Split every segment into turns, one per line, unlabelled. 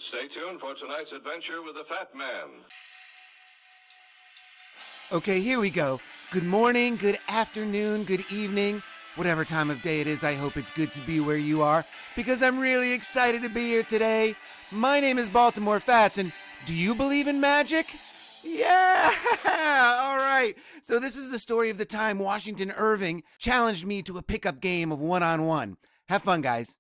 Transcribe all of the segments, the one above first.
Stay tuned for tonight's adventure with the Fat Man.
Okay, here we go. Good morning, good afternoon, good evening, whatever time of day it is. I hope it's good to be where you are because I'm really excited to be here today. My name is Baltimore Fats, and do you believe in magic? Yeah! All right. So this is the story of the time Washington Irving challenged me to a pickup game of one-on-one. Have fun, guys.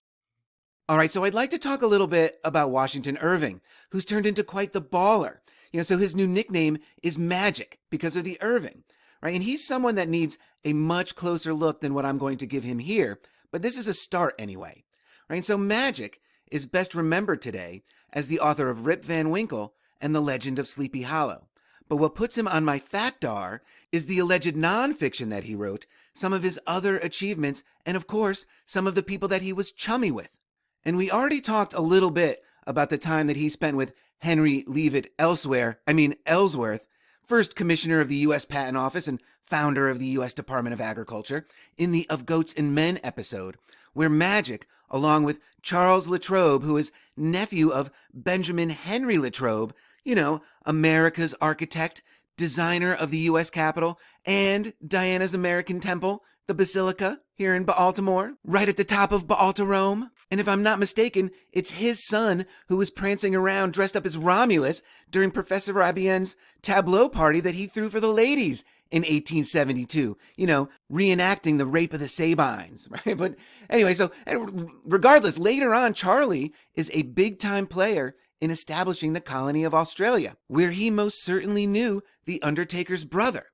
All right, so I'd like to talk a little bit about Washington Irving, who's turned into quite the baller. So his new nickname is Magic because of the Irving, right? And he's someone that needs a much closer look than what I'm going to give him here, but this is a start anyway, right? And so Magic is best remembered today as the author of Rip Van Winkle and The Legend of Sleepy Hollow. But what puts him on my fatdar is the alleged nonfiction that he wrote, some of his other achievements, and of course, some of the people that he was chummy with. And we already talked a little bit about the time that he spent with Henry Ellsworth, first commissioner of the U.S. Patent Office and founder of the U.S. Department of Agriculture, in the Of Goats and Men episode, where Magic, along with Charles Latrobe, who is nephew of Benjamin Henry Latrobe, America's architect, designer of the U.S. Capitol, and Diana's American Temple, the Basilica, here in Baltimore, right at the top of Baltimore. And if I'm not mistaken, it's his son who was prancing around dressed up as Romulus during Professor Rabien's tableau party that he threw for the ladies in 1872, reenacting the rape of the Sabines, right? But anyway, and regardless, later on, Charlie is a big-time player in establishing the colony of Australia, where he most certainly knew the Undertaker's brother.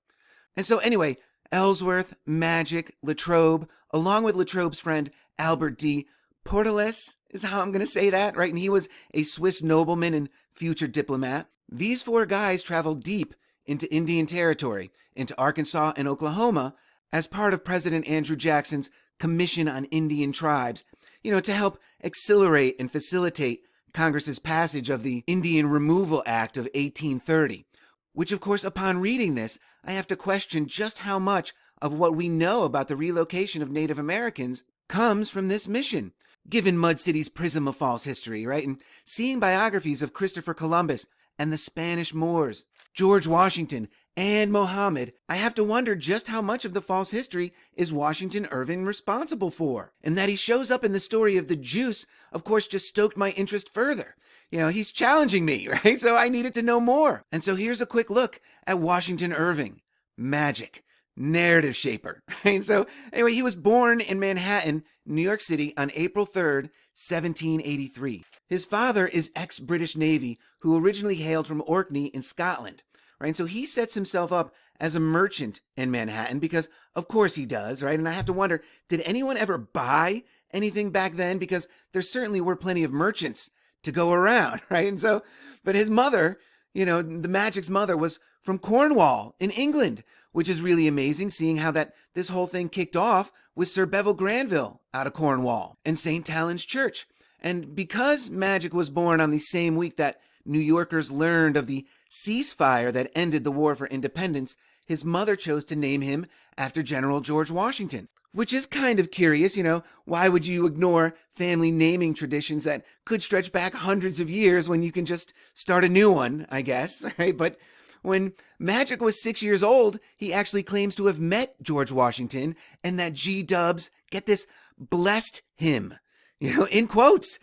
And so anyway, Ellsworth, Magic, Latrobe, along with Latrobe's friend Albert D. Portales is how I'm going to say that, right? And he was a Swiss nobleman and future diplomat. These four guys traveled deep into Indian Territory, into Arkansas and Oklahoma, as part of President Andrew Jackson's Commission on Indian Tribes, to help accelerate and facilitate Congress's passage of the Indian Removal Act of 1830, which, of course, upon reading this, I have to question just how much of what we know about the relocation of Native Americans comes from this mission, given Mud City's prism of false history, right? And seeing biographies of Christopher Columbus and the Spanish Moors, George Washington, and Mohammed, I have to wonder just how much of the false history is Washington Irving responsible for. And that he shows up in the story of the Juice, of course, just stoked my interest further. He's challenging me, right? So I needed to know more. And so here's a quick look at Washington Irving. Magic. Narrative shaper, right? So anyway, he was born in Manhattan, New York City on April 3rd, 1783. His father is ex-British Navy, who originally hailed from Orkney in Scotland, right? And so he sets himself up as a merchant in Manhattan because of course he does, right? And I have to wonder, did anyone ever buy anything back then? Because there certainly were plenty of merchants to go around, right? And so, but his mother, the Magic's mother was from Cornwall in England, which is really amazing, seeing how this whole thing kicked off with Sir Bevel Granville out of Cornwall and St. Talon's Church. And because Magic was born on the same week that New Yorkers learned of the ceasefire that ended the War for Independence, his mother chose to name him after General George Washington, which is kind of curious. Why would you ignore family naming traditions that could stretch back hundreds of years when you can just start a new one, I guess, right? But when Magic was 6 years old, he actually claims to have met George Washington and that G-Dubs, get this, blessed him, in quotes,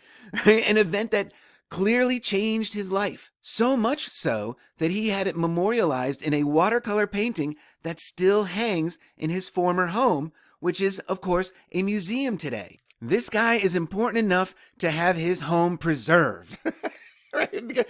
right? An event that clearly changed his life. So much so that he had it memorialized in a watercolor painting that still hangs in his former home, which is, of course, a museum today. This guy is important enough to have his home preserved. Right?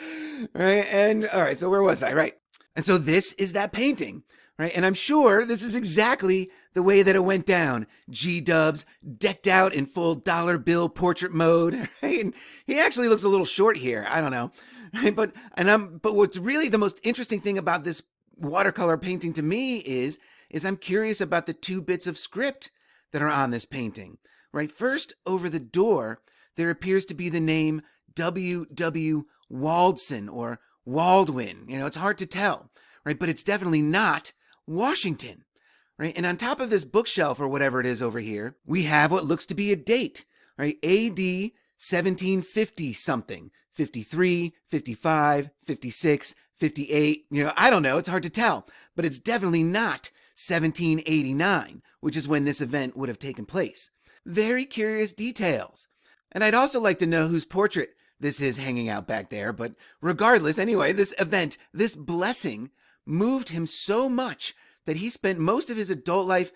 And all right, so where was I? Right. And so this is that painting, right? And I'm sure this is exactly the way that it went down. G-Dubs decked out in full dollar bill portrait mode, right? And he actually looks a little short here. I don't know, right? But what's really the most interesting thing about this watercolor painting to me is I'm curious about the two bits of script that are on this painting, right? First, over the door, there appears to be the name W.W. Waldson or Waldwin. It's hard to tell, right? But it's definitely not Washington, right? And on top of this bookshelf or whatever it is over here, we have what looks to be a date, right? AD 1750 something, 53, 55, 56, 58. I don't know. It's hard to tell. But it's definitely not 1789, which is when this event would have taken place. Very curious details. And I'd also like to know whose portrait this is hanging out back there. But regardless, anyway, this event, this blessing, moved him so much that he spent most of his adult life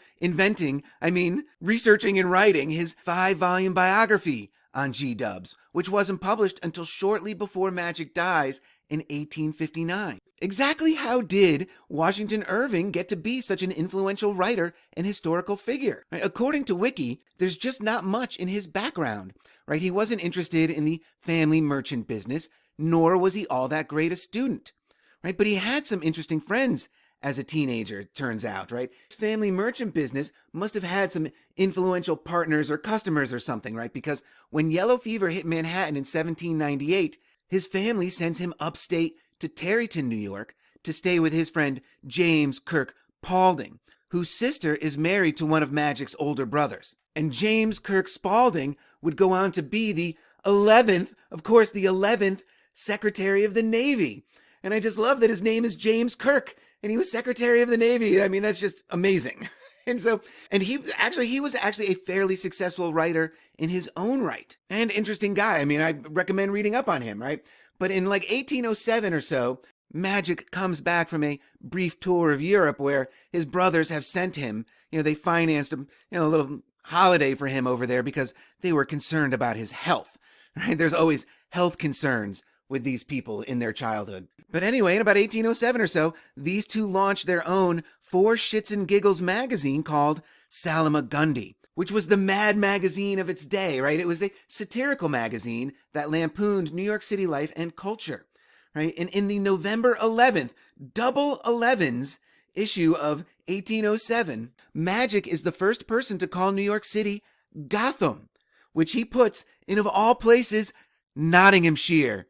researching and writing his 5-volume biography on G-dubs, which wasn't published until shortly before Magic dies in 1859. Exactly how did Washington Irving get to be such an influential writer and historical figure? Right? According to Wiki, there's just not much in his background. Right? He wasn't interested in the family merchant business, nor was he all that great a student. Right? But he had some interesting friends as a teenager, it turns out, right? His family merchant business must have had some influential partners or customers or something, right? Because when yellow fever hit Manhattan in 1798, his family sends him upstate to Tarryton, New York, to stay with his friend James Kirk Paulding, whose sister is married to one of Magic's older brothers. And James Kirk Spaulding would go on to be the 11th Secretary of the Navy. And I just love that his name is James Kirk, and he was Secretary of the Navy. That's just amazing. And he was actually a fairly successful writer in his own right, and interesting guy. I recommend reading up on him, right? But in 1807 or so, Magic comes back from a brief tour of Europe where his brothers have sent him, they financed a little holiday for him over there because they were concerned about his health, right? There's always health concerns with these people in their childhood. But anyway, in about 1807 or so, these two launched their own For Shits and Giggles magazine called Salamagundi, which was the mad magazine of its day, right? It was a satirical magazine that lampooned New York City life and culture, right? And in the November 11th, double 11s issue of 1807, Magic is the first person to call New York City Gotham, which he puts in, of all places, Nottinghamshire.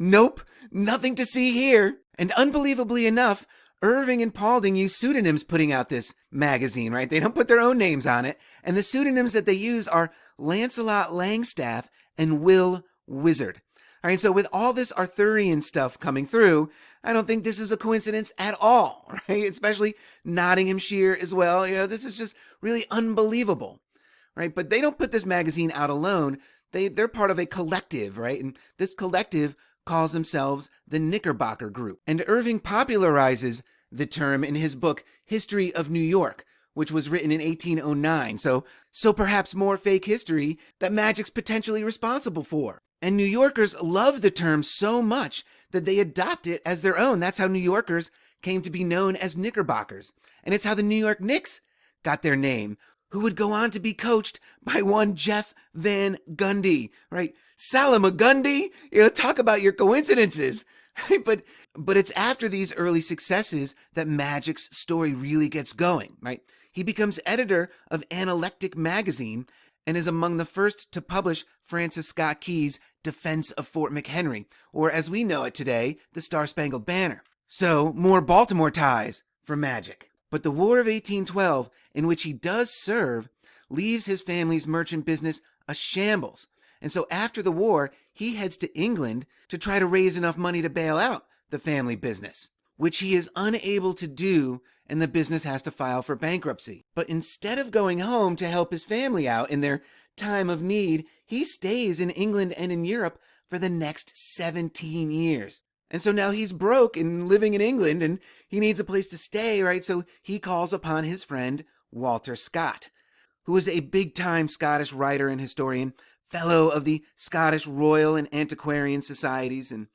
Nope, nothing to see here. And unbelievably enough, Irving and Paulding use pseudonyms putting out this magazine, right? They don't put their own names on it. And the pseudonyms that they use are Lancelot Langstaff and Will Wizard. All right, so with all this Arthurian stuff coming through, I don't think this is a coincidence at all, right? Especially Nottinghamshire as well. This is just really unbelievable, right? But they don't put this magazine out alone. They're part of a collective, right? And this collective calls themselves the Knickerbocker Group. And Irving popularizes the term in his book, History of New York, which was written in 1809. So perhaps more fake history that Magic's potentially responsible for. And New Yorkers love the term so much that they adopt it as their own. That's how New Yorkers came to be known as Knickerbockers. And it's how the New York Knicks got their name, who would go on to be coached by one Jeff Van Gundy, right? Salamagundi, talk about your coincidences, right? But it's after these early successes that Magic's story really gets going, right? He becomes editor of Analectic magazine and is among the first to publish Francis Scott Key's Defense of Fort McHenry, or as we know it today, the Star-Spangled Banner. So, more Baltimore ties for Magic. But the War of 1812, in which he does serve, leaves his family's merchant business a shambles. And so after the war, he heads to England to try to raise enough money to bail out the family business, which he is unable to do, and the business has to file for bankruptcy. But instead of going home to help his family out in their time of need, he stays in England and in Europe for the next 17 years. And so now he's broke and living in England, and he needs a place to stay, right? So he calls upon his friend Walter Scott, who is a big-time Scottish writer and historian, fellow of the Scottish Royal and Antiquarian Societies, and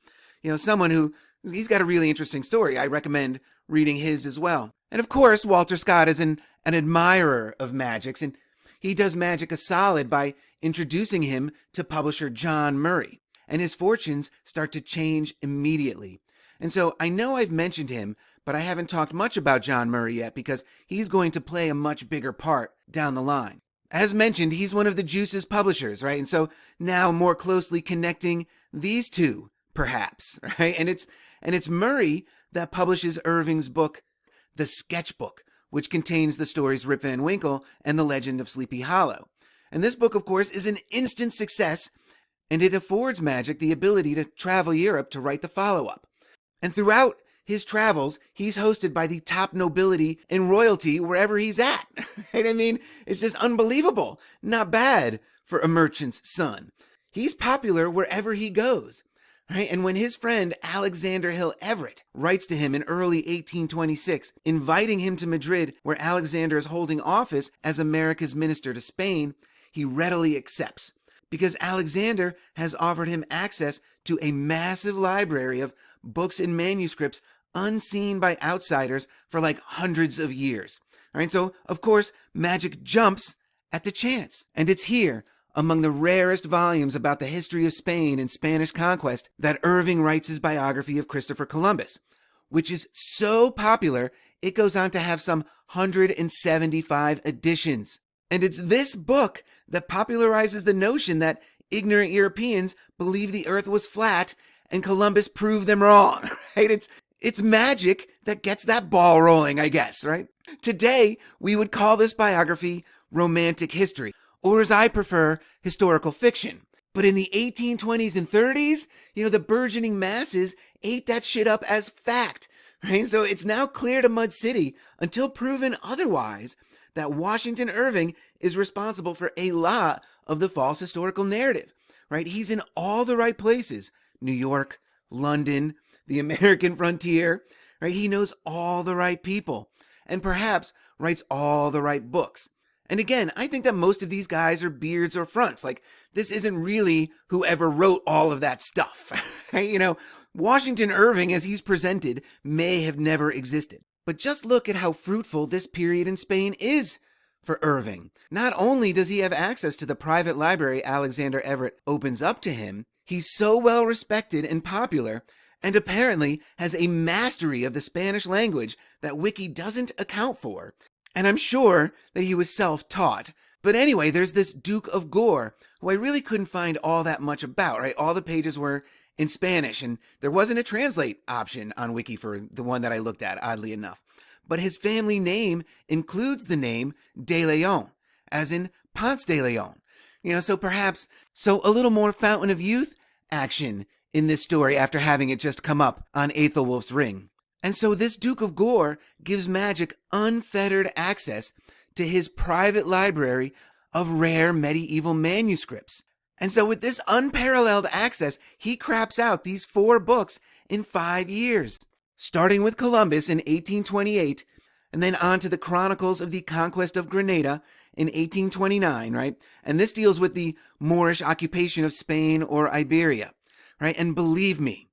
someone who, he's got a really interesting story. I recommend reading his as well. And of course, Walter Scott is an admirer of Magic's, and he does Magic a solid by introducing him to publisher John Murray, and his fortunes start to change immediately. And so I know I've mentioned him, but I haven't talked much about John Murray yet because he's going to play a much bigger part down the line. As mentioned, he's one of the Juice's publishers, right? And so now more closely connecting these two, perhaps, right? And it's Murray that publishes Irving's book, The Sketchbook, which contains the stories Rip Van Winkle and The Legend of Sleepy Hollow. And this book, of course, is an instant success, and it affords Magic the ability to travel Europe to write the follow-up. And throughout his travels, he's hosted by the top nobility and royalty wherever he's at. Right? I mean, it's just unbelievable. Not bad for a merchant's son. He's popular wherever he goes. Right? And when his friend Alexander Hill Everett writes to him in early 1826, inviting him to Madrid, where Alexander is holding office as America's minister to Spain, he readily accepts, because Alexander has offered him access to a massive library of books and manuscripts unseen by outsiders for like hundreds of years. All right, so of course, Magic jumps at the chance. And it's here, among the rarest volumes about the history of Spain and Spanish conquest, that Irving writes his biography of Christopher Columbus, which is so popular, it goes on to have some 175 editions. And it's this book that popularizes the notion that ignorant Europeans believed the earth was flat and Columbus proved them wrong. Right? It's magic that gets that ball rolling, I guess, right? Today, we would call this biography romantic history, or as I prefer, historical fiction. But in the 1820s and 30s, the burgeoning masses ate that shit up as fact, right? So it's now clear to Mud City, until proven otherwise, that Washington Irving is responsible for a lot of the false historical narrative, right? He's in all the right places: New York, London, the American frontier, right? He knows all the right people, and perhaps writes all the right books. And again, I think that most of these guys are beards or fronts. Like, this isn't really whoever wrote all of that stuff. Washington Irving, as he's presented, may have never existed. But just look at how fruitful this period in Spain is for Irving. Not only does he have access to the private library Alexander Everett opens up to him, he's so well respected and popular, and apparently has a mastery of the Spanish language that Wiki doesn't account for. And I'm sure that he was self-taught. But anyway, there's this Duke of Gore, who I really couldn't find all that much about, right? All the pages were in Spanish, and there wasn't a translate option on Wiki for the one that I looked at, oddly enough. But his family name includes the name De Leon, as in Ponce de Leon. So perhaps, a little more Fountain of Youth action in this story after having it just come up on Aethelwulf's Ring. And so this Duke of Gore gives Magic unfettered access to his private library of rare medieval manuscripts. And so with this unparalleled access, he craps out these 4 books in 5 years, starting with Columbus in 1828, and then on to the Chronicles of the Conquest of Granada in 1829, right? And this deals with the Moorish occupation of Spain or Iberia, right? And believe me,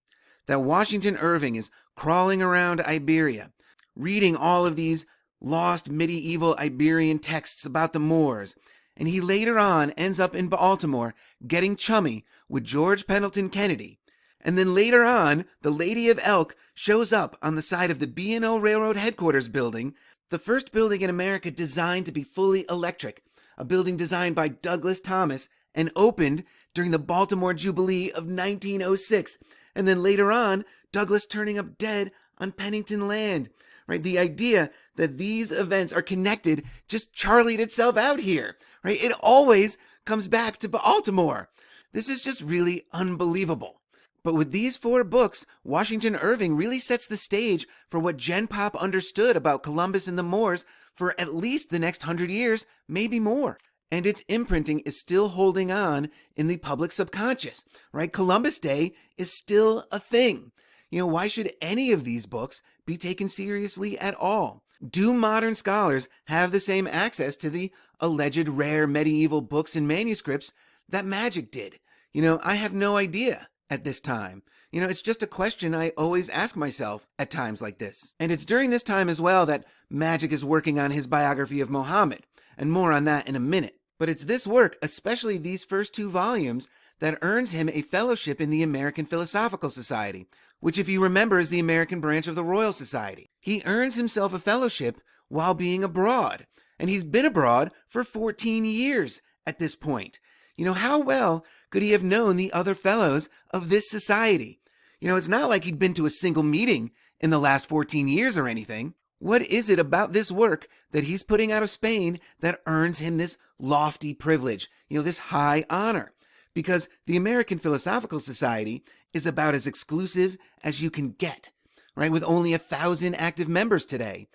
that Washington Irving is crawling around Iberia, reading all of these lost medieval Iberian texts about the Moors, and he later on ends up in Baltimore getting chummy with George Pendleton Kennedy. And then later on, the Lady of Elk shows up on the side of the B&O Railroad Headquarters building, the first building in America designed to be fully electric, a building designed by Douglas Thomas and opened during the Baltimore Jubilee of 1906. And then later on, Douglas turning up dead on Pennington land. Right? The idea that these events are connected just charlied itself out here. Right? It always comes back to Baltimore. This is just really unbelievable. But with these 4 books, Washington Irving really sets the stage for what Gen Pop understood about Columbus and the Moors for at least the next 100 years, maybe more. And its imprinting is still holding on in the public subconscious, right? Columbus Day is still a thing. Why should any of these books be taken seriously at all? Do modern scholars have the same access to the alleged rare medieval books and manuscripts that Magic did? I have no idea at this time. It's just a question I always ask myself at times like this. And it's during this time as well that Magic is working on his biography of Muhammad, and more on that in a minute. But it's this work, especially these first 2 volumes, that earns him a fellowship in the American Philosophical Society, which, if you remember, is the American branch of the Royal Society. He earns himself a fellowship while being abroad, and he's been abroad for 14 years at this point. How well could he have known the other fellows of this society? It's not like he'd been to a single meeting in the last 14 years or anything. What is it about this work that he's putting out of Spain that earns him this lofty privilege, this high honor? because the American Philosophical Society is about as exclusive as you can get, right? With only 1,000 active members today,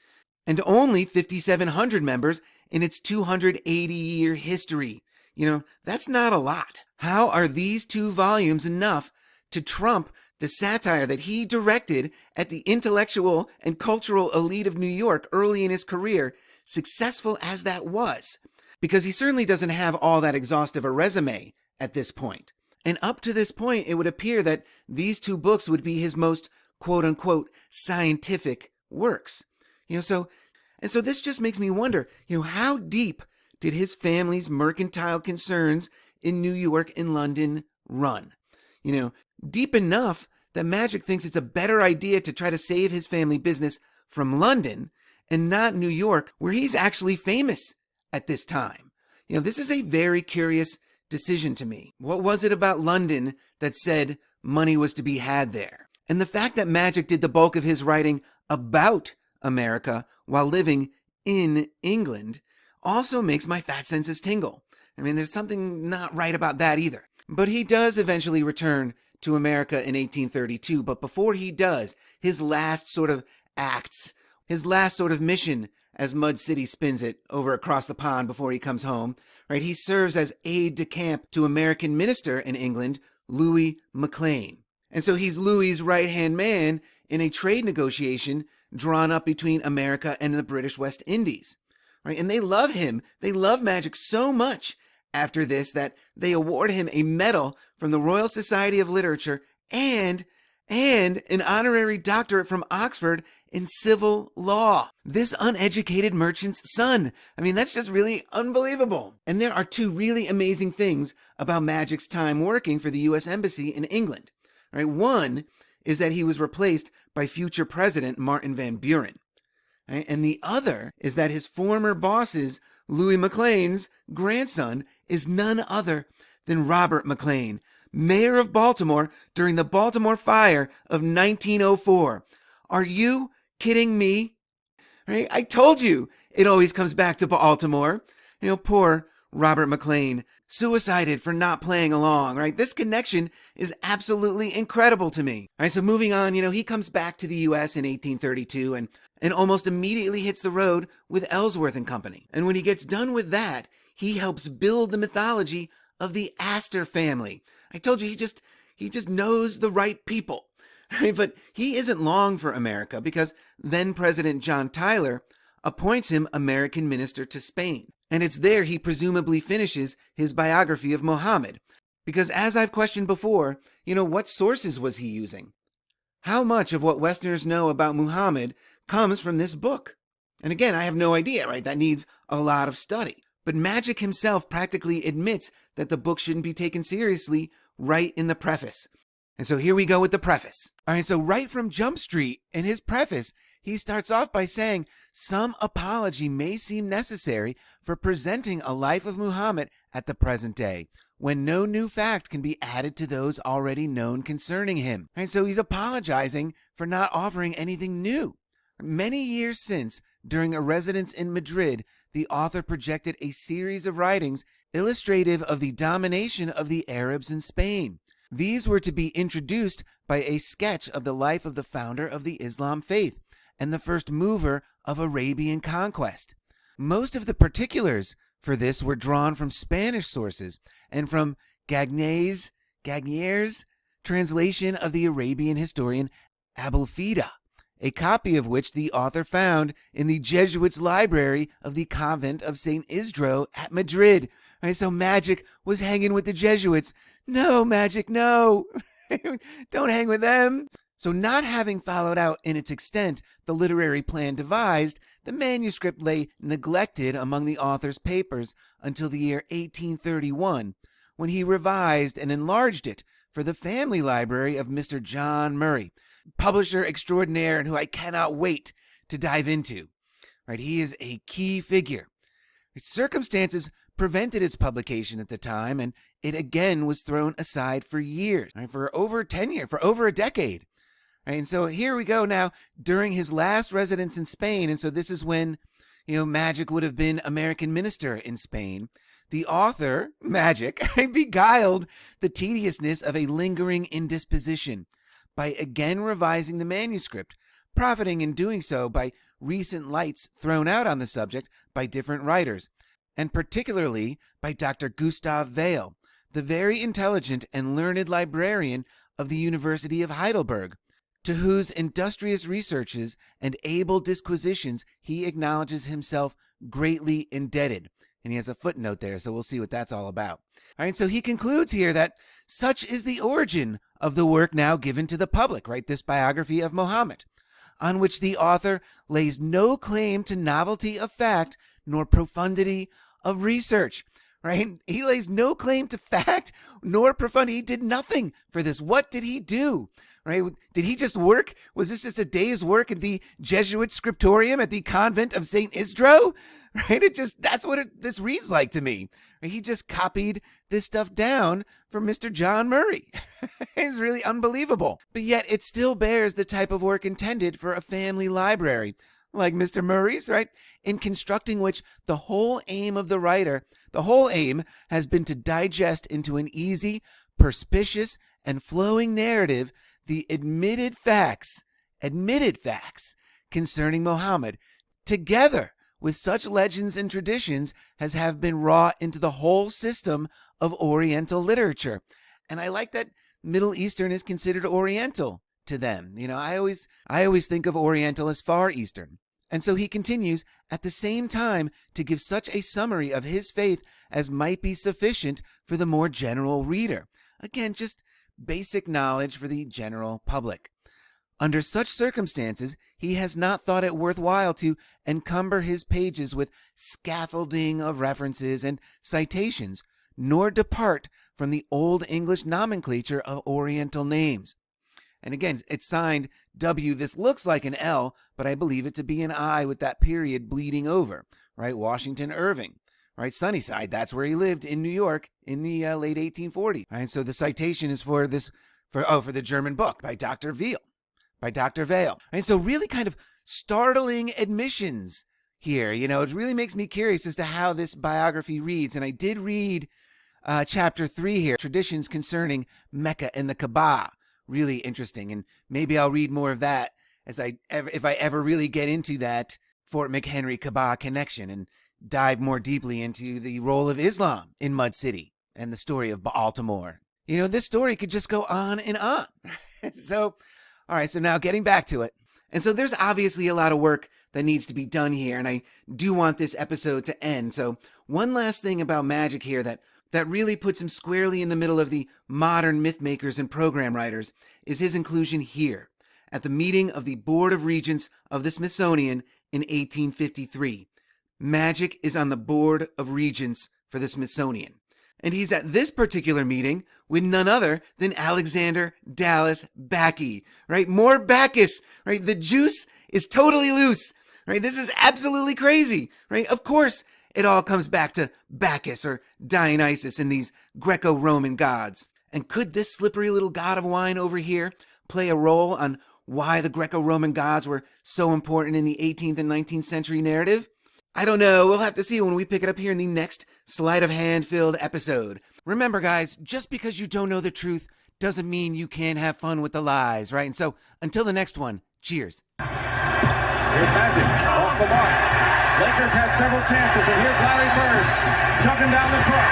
and only 5,700 members in its 280-year history. That's not a lot. How are these 2 volumes enough to trump the satire that he directed at the intellectual and cultural elite of New York early in his career, successful as that was? Because he certainly doesn't have all that exhaustive a resume at this point. And up to this point, it would appear that these 2 books would be his most quote-unquote scientific works. So this just makes me wonder, how deep did his family's mercantile concerns in New York and London run? Deep enough that Magic thinks it's a better idea to try to save his family business from London and not New York, where he's actually famous at this time. This is a very curious decision to me. What was it about London that said money was to be had there? And the fact that Magic did the bulk of his writing about America while living in England also makes my fat senses tingle. There's something not right about that either. But he does eventually return to America in 1832. But before he does, his last sort of acts, his last sort of mission, as Mud City spins it, over across the pond before he comes home, right? He serves as aide-de-camp to American minister in England, Louis McLean. And so he's Louis's right-hand man in a trade negotiation drawn up between America and the British West Indies, right? And they love him. They love Magic so much after this that they award him a medal from the Royal Society of Literature and an honorary doctorate from Oxford in civil law. This uneducated merchant's son. That's just really unbelievable. And there are 2 really amazing things about Magic's time working for the U.S. Embassy in England. Right? One is that he was replaced by future President Martin Van Buren. Right? And the other is that his former boss's, Louis McLean's grandson, is none other than Robert McLean, mayor of Baltimore during the Baltimore Fire of 1904. Are you kidding me? Right? I told you it always comes back to Baltimore. Poor Robert McLean, suicided for not playing along, right? This connection is absolutely incredible to me. All right, so moving on, he comes back to the U.S. in 1832 and almost immediately hits the road with Ellsworth and Company. And when he gets done with that, he helps build the mythology of the Astor family. I told you, he just knows the right people. Right? But he isn't long for America because then President John Tyler appoints him American minister to Spain. And it's there he presumably finishes his biography of Muhammad. Because as I've questioned before, what sources was he using? How much of what Westerners know about Muhammad comes from this book? And again, I have no idea, right? That needs a lot of study. But Magic himself practically admits that the book shouldn't be taken seriously right in the preface. And so here we go with the preface. All right, so right from Jump Street in his preface, he starts off by saying, some apology may seem necessary for presenting a life of Muhammad at the present day, when no new fact can be added to those already known concerning him. And so he's apologizing for not offering anything new. Many years since, during a residence in Madrid, the author projected a series of writings illustrative of the domination of the Arabs in Spain. These were to be introduced by a sketch of the life of the founder of the Islam faith and the first mover of Arabian conquest. Most of the particulars for this were drawn from Spanish sources and from Gagnier's translation of the Arabian historian Abulfida, a copy of which the author found in the Jesuits' library of the convent of St. Isidro at Madrid. Right, so Magic was hanging with the Jesuits. No, Magic, no. Don't hang with them. So not having followed out in its extent the literary plan devised, the manuscript lay neglected among the author's papers until the year 1831, when he revised and enlarged it for the family library of Mr. John Murray, publisher extraordinaire and who I cannot wait to dive into. Right, he is a key figure. Circumstances prevented its publication at the time, and it again was thrown aside for years, right, for over 10 years, for over a decade. Right, and so here we go now during his last residence in Spain, and so this is when, Magic would have been American minister in Spain. The author, Magic, beguiled the tediousness of a lingering indisposition by again revising the manuscript, profiting in doing so by recent lights thrown out on the subject by different writers, and particularly by Dr. Gustav Weil, the very intelligent and learned librarian of the University of Heidelberg, to whose industrious researches and able disquisitions he acknowledges himself greatly indebted. And he has a footnote there, so we'll see what that's all about. All right, so he concludes here that such is the origin of the work now given to the public, right? This biography of Muhammad, on which the author lays no claim to novelty of fact nor profundity of research, right? He lays no claim to fact nor profundity. He did nothing for this. What did he do? Right? Did he just work? Was this just a day's work at the Jesuit scriptorium at the convent of St. Isidro? Right? That's what this reads like to me. He just copied this stuff down from Mr. John Murray. It's really unbelievable. But yet it still bears the type of work intended for a family library, like Mr. Murray's, right? In constructing which the whole aim has been to digest into an easy, perspicuous, and flowing narrative the admitted facts concerning Muhammad, together with such legends and traditions as have been wrought into the whole system of Oriental literature. And I like that Middle Eastern is considered Oriental to them. You know, I always think of Oriental as Far Eastern. And so he continues at the same time to give such a summary of his faith as might be sufficient for the more general reader. Again, just basic knowledge for the general public. Under such circumstances, he has not thought it worthwhile to encumber his pages with scaffolding of references and citations, nor depart from the Old English nomenclature of Oriental names. And again, it's signed W. This looks like an L, but I believe it to be an I with that period bleeding over, right? Washington Irving, right? Sunnyside, that's where he lived in New York in the late 1840s. Right? So the citation is for the German book by Dr. Weil. And so really kind of startling admissions here. You know, it really makes me curious as to how this biography reads. And I did read chapter 3 here, Traditions Concerning Mecca and the Kaaba. Really interesting. And maybe I'll read more of that if I ever really get into that Fort McHenry Kaaba connection and dive more deeply into the role of Islam in Mud City and the story of Baltimore. You know, this story could just go on and on. So, all right, so now getting back to it. And so there's obviously a lot of work that needs to be done here, and I do want this episode to end. So one last thing about Magic here that really puts him squarely in the middle of the modern myth makers and program writers is his inclusion here at the meeting of the Board of Regents of the Smithsonian in 1853. Magic is on the Board of Regents for the Smithsonian. And he's at this particular meeting with none other than Alexander Dallas Backy, right? More Bacchus, right? The juice is totally loose, right? This is absolutely crazy, right? Of course, it all comes back to Bacchus or Dionysus and these Greco-Roman gods. And could this slippery little god of wine over here play a role on why the Greco-Roman gods were so important in the 18th and 19th century narrative? I don't know. We'll have to see when we pick it up here in the next sleight of hand-filled episode. Remember, guys, just because you don't know the truth doesn't mean you can't have fun with the lies, right? And so, until the next one, cheers.
Here's Magic, off the mark. Lakers had several chances, and here's Larry Bird chugging down the court.